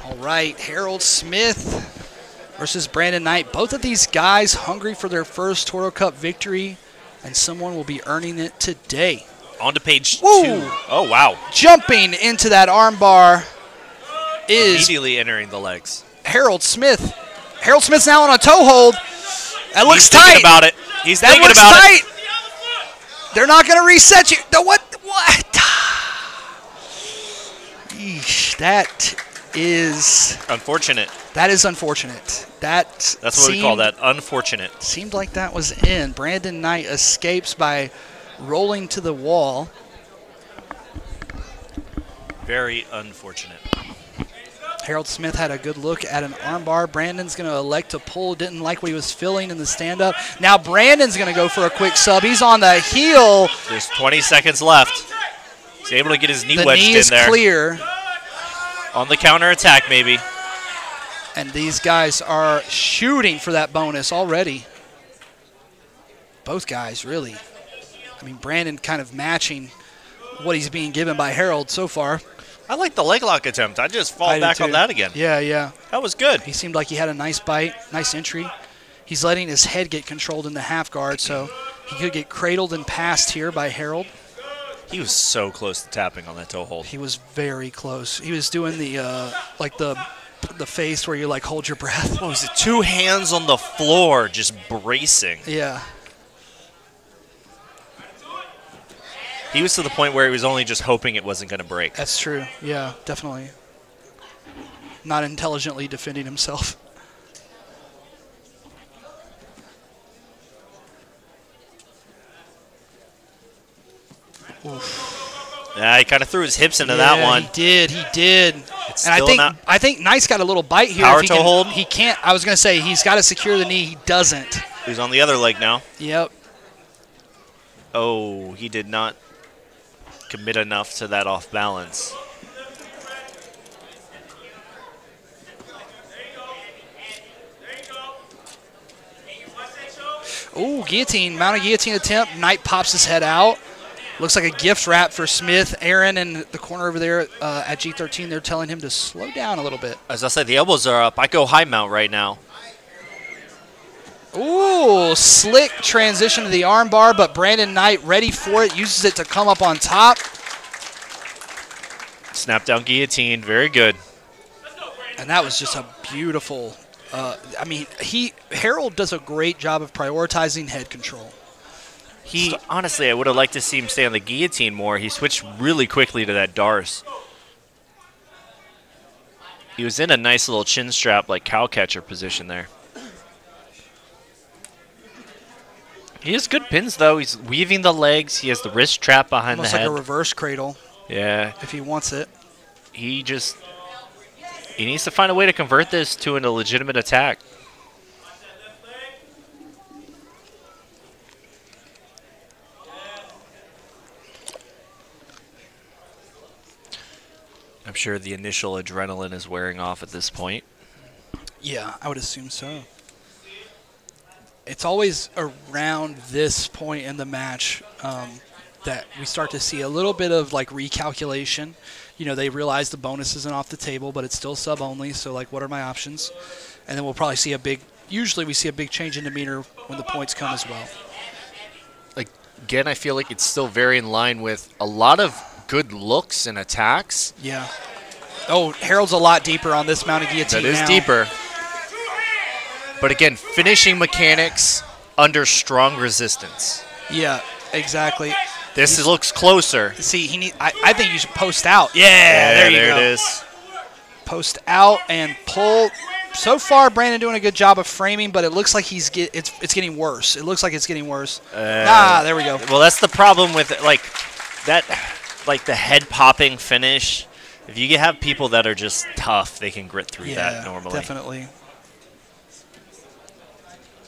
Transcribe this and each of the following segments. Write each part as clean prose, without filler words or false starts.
All right, Harold Smith versus Brandon Knight. Both of these guys hungry for their first Toro Cup victory, and someone will be earning it today. On to page 2. Woo! Oh, wow. Jumping into that armbar is Immediately entering the legs. Harold Smith. Harold Smith's now on a toe hold. That looks He's tight. thinking about it. He's That thinking looks about tight. it. They're not going to reset you. What? Eesh, that is unfortunate. That is unfortunate. That's what we call that, unfortunate. Seemed like that was in. Brandon Knight escapes by rolling to the wall. Very unfortunate. Harold Smith had a good look at an armbar. Brandon's going to elect to pull. Didn't like what he was feeling in the stand-up. Now Brandon's going to go for a quick sub. He's on the heel. There's 20 seconds left. He's able to get his knee the wedged knee is in there. Clear. On the counter attack, maybe. And these guys are shooting for that bonus already. Both guys, really. I mean, Brandon kind of matching what he's being given by Harold so far. I like the leg lock attempt. I just fall back on that again. Yeah. That was good. He seemed like he had a nice bite, nice entry. He's letting his head get controlled in the half guard, so he could get cradled and passed here by Harold. He was so close to tapping on that toe hold. He was very close. He was doing the like the face where you like hold your breath. What was it? 2 hands on the floor, just bracing. Yeah. He was to the point where he was only just hoping it wasn't going to break. That's true. Yeah, definitely. Not intelligently defending himself. Oof. Yeah, he kind of threw his hips into that one. He did. It's And I think Knight's got a little bite here. Power toe hold? He can't. I was going to say he's got to secure the knee. He doesn't. He's on the other leg now. Yep. Oh, he did not commit enough to that off balance. Oh, guillotine. Mounted guillotine attempt. Knight pops his head out. Looks like a gift wrap for Smith. Aaron in the corner over there at G13, they're telling him to slow down a little bit. As I said, the elbows are up. I go high mount right now. Ooh, slick transition to the armbar, but Brandon Knight ready for it, uses it to come up on top. Snap down guillotine, very good. And that was just a beautiful, I mean, Harold does a great job of prioritizing head control. Honestly, I would have liked to see him stay on the guillotine more. He switched really quickly to that Darce. He was in a nice little chin strap, like cow catcher position there. He has good pins, though. He's weaving the legs. He has the wrist trap behind the head. Almost like a reverse cradle. Yeah. If he wants it. He needs to find a way to convert this to a legitimate attack. I'm sure the initial adrenaline is wearing off at this point. Yeah, I would assume so. It's always around this point in the match that we start to see a little bit of like recalculation. You know, they realize the bonus isn't off the table, but it's still sub only. So like, what are my options? And then we'll probably see usually we see a big change in demeanor when the points come as well. Again, I feel like it's still very in line with a lot of good looks and attacks. Yeah. Oh, Harold's a lot deeper on this mounted guillotine That is now. deeper. But again, finishing mechanics under strong resistance. Yeah, exactly. This looks closer. See, I think you should post out. Yeah, there you go. There it is. Post out and pull. So far, Brandon doing a good job of framing, but it looks like it's getting worse. It looks like it's getting worse. There we go. Well, that's the problem with the head popping finish. If you have people that are just tough, they can grit through that normally. Definitely.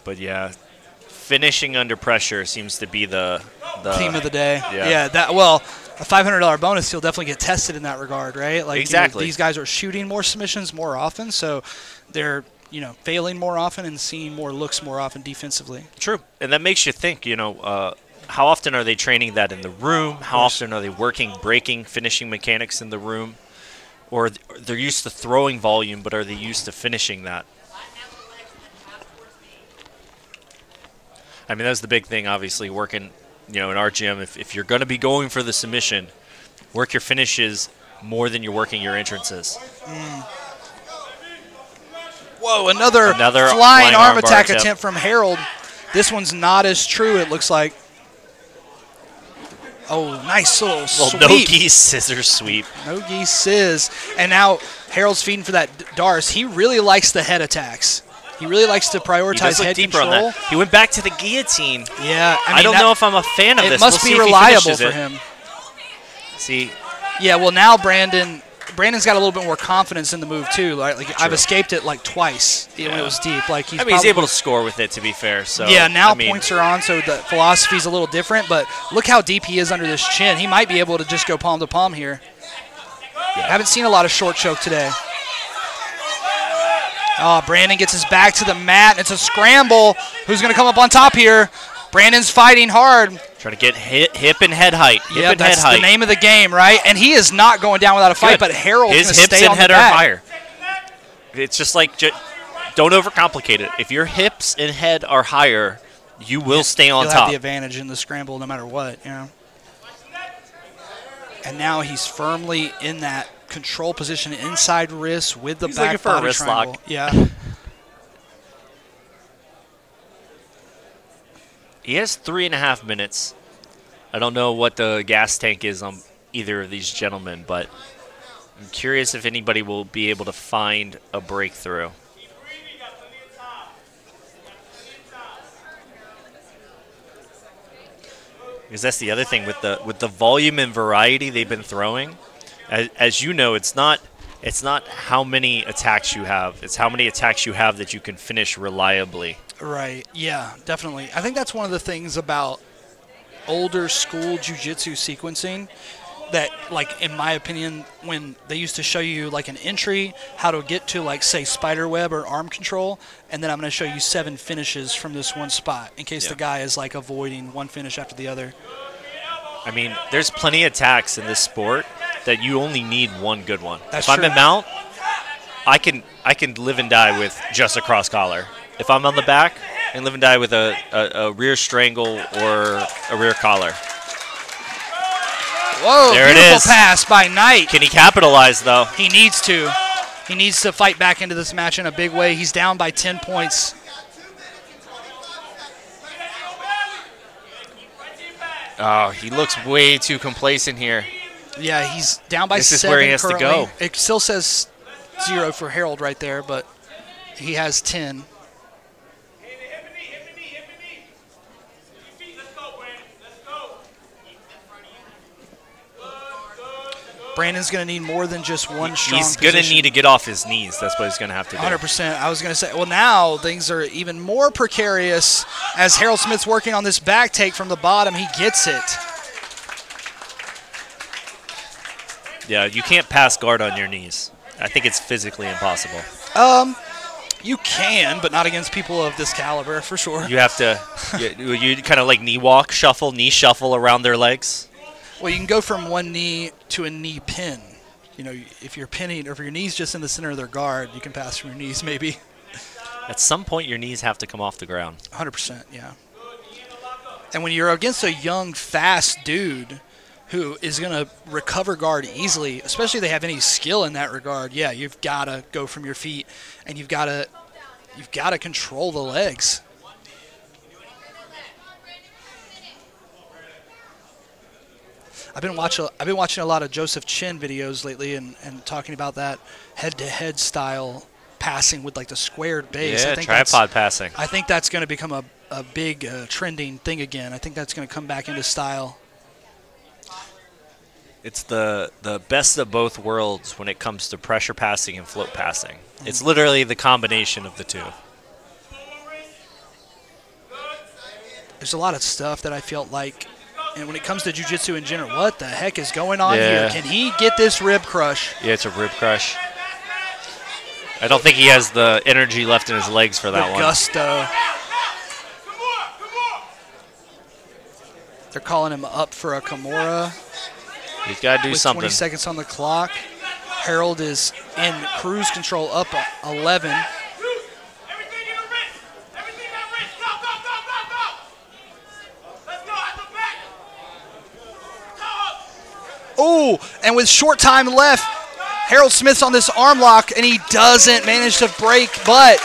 But yeah, finishing under pressure seems to be the theme of the day. Yeah. A $500 bonus, you'll definitely get tested in that regard, right? Like, exactly. These guys are shooting more submissions more often, so they're failing more often and seeing more looks more often defensively. True, and that makes you think. How often are they training that in the room? How often are they working, breaking, finishing mechanics in the room? or they're used to throwing volume, but are they used to finishing that? I mean, that's the big thing, obviously, working, in our gym. If you're going to be going for the submission, work your finishes more than you're working your entrances. Whoa, another flying arm attack attempt from Harold. This one's not as true, it looks like. Oh, nice little sweep. No-gi scissor sweep. No-gi sizz. And now Harold's feeding for that Darce. He really likes the head attacks. He really likes to prioritize head control. On that. He went back to the guillotine. Yeah. I don't know if I'm a fan of this. It must be reliable for him. See. Yeah, well, now Brandon's got a little bit more confidence in the move, too. Like I've escaped it, like, twice when it was deep. Like he's able to score with it, to be fair. So yeah, now points are on, so the philosophy's a little different. But look how deep he is under this chin. He might be able to just go palm to palm here. Yeah. Haven't seen a lot of short choke today. Oh, Brandon gets his back to the mat, and it's a scramble. Who's going to come up on top here? Brandon's fighting hard. Trying to get hip and head height. Yeah, that's the name of the game, right? And he is not going down without a fight, but Harold's going to stay on the back. His hips and head are higher. It's just like, don't overcomplicate it. If your hips and head are higher, you will stay on top. You'll have the advantage in the scramble no matter what, And now he's firmly in that control position, inside wrist with the back for body a wrist triangle. lock. Yeah. He has 3.5 minutes. I don't know what the gas tank is on either of these gentlemen, but I'm curious if anybody will be able to find a breakthrough. Because that's the other thing with the volume and variety they've been throwing. As you know, it's not how many attacks you have. It's how many attacks you have that you can finish reliably. Right. Yeah, definitely. I think that's one of the things about older school jiu-jitsu sequencing that, like, in my opinion, when they used to show you, like, an entry, how to get to, like, say, spider web or arm control, and then I'm going to show you 7 finishes from this one spot in case the guy is, like, avoiding one finish after the other. I mean, there's plenty of attacks in this sport that you only need one good one. That's if I'm in mount, I can live and die with just a cross collar. If I'm on the back, I can live and die with a rear strangle or a rear collar. Whoa, there beautiful it is. Pass by Knight. Can he capitalize, though? He needs to. He needs to fight back into this match in a big way. He's down by 10 points. Oh, he looks way too complacent here. Yeah, he's down by 7 This is where he has currently. to go. It still says 0 for Harold right there, but he has 10. Brandon's going to need more than just one strong He's going to need to get off his knees. That's what he's going to have to do. 100%. I was going to say, well, now things are even more precarious as Harold Smith's working on this back take from the bottom. He gets it. Yeah, you can't pass guard on your knees. I think it's physically impossible. You can, but not against people of this caliber, for sure. You have to, you kind of like knee walk, knee shuffle around their legs. Well, you can go from one knee to a knee pin. You know, if you're pinning, or if your knee's just in the center of their guard, you can pass from your knees maybe. At some point, your knees have to come off the ground. 100%, yeah. And when you're against a young, fast dude who is going to recover guard easily, especially if they have any skill in that regard, yeah, you've got to go from your feet, and you've got to control the legs. I've been watching a lot of Joseph Chin videos lately and talking about that head-to-head style passing with like the squared base. Yeah, tripod passing. I think that's going to become a big trending thing again. I think that's going to come back into style. It's the best of both worlds when it comes to pressure passing and float passing. It's literally the combination of the two. There's a lot of stuff that I felt like, and when it comes to jiu-jitsu in general, what the heck is going on here? Can he get this rib crush? Yeah, it's a rib crush. I don't think he has the energy left in his legs for that one. Gusto. They're calling him up for a Kimura. He's got to do something. 20 seconds on the clock. Harold is in cruise control, up 11. Oh, and with short time left, Harold Smith's on this arm lock, and he doesn't manage to break, but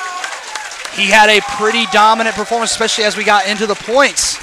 he had a pretty dominant performance, especially as we got into the points.